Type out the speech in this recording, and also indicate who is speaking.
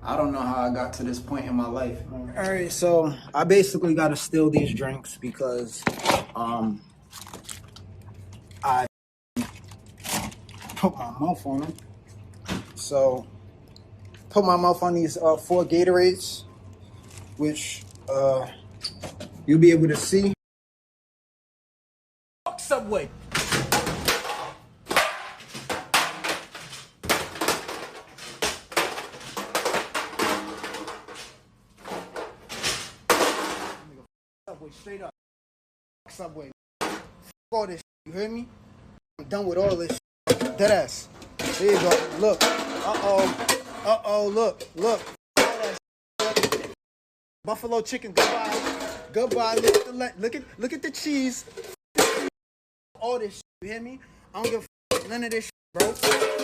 Speaker 1: I don't know how I got to this point in my life. All right, so I basically got to steal these drinks because I put my mouth on them. So put my mouth on these 4 Gatorades, which you'll be able to see. Subway. Subway, straight up. Subway. All this shit, you hear me? I'm done with all this shit. Deadass. There you go. Look. Look. Buffalo chicken. Goodbye. Look at the cheese. All this shit, you hear me? I don't give a none of this shit, bro.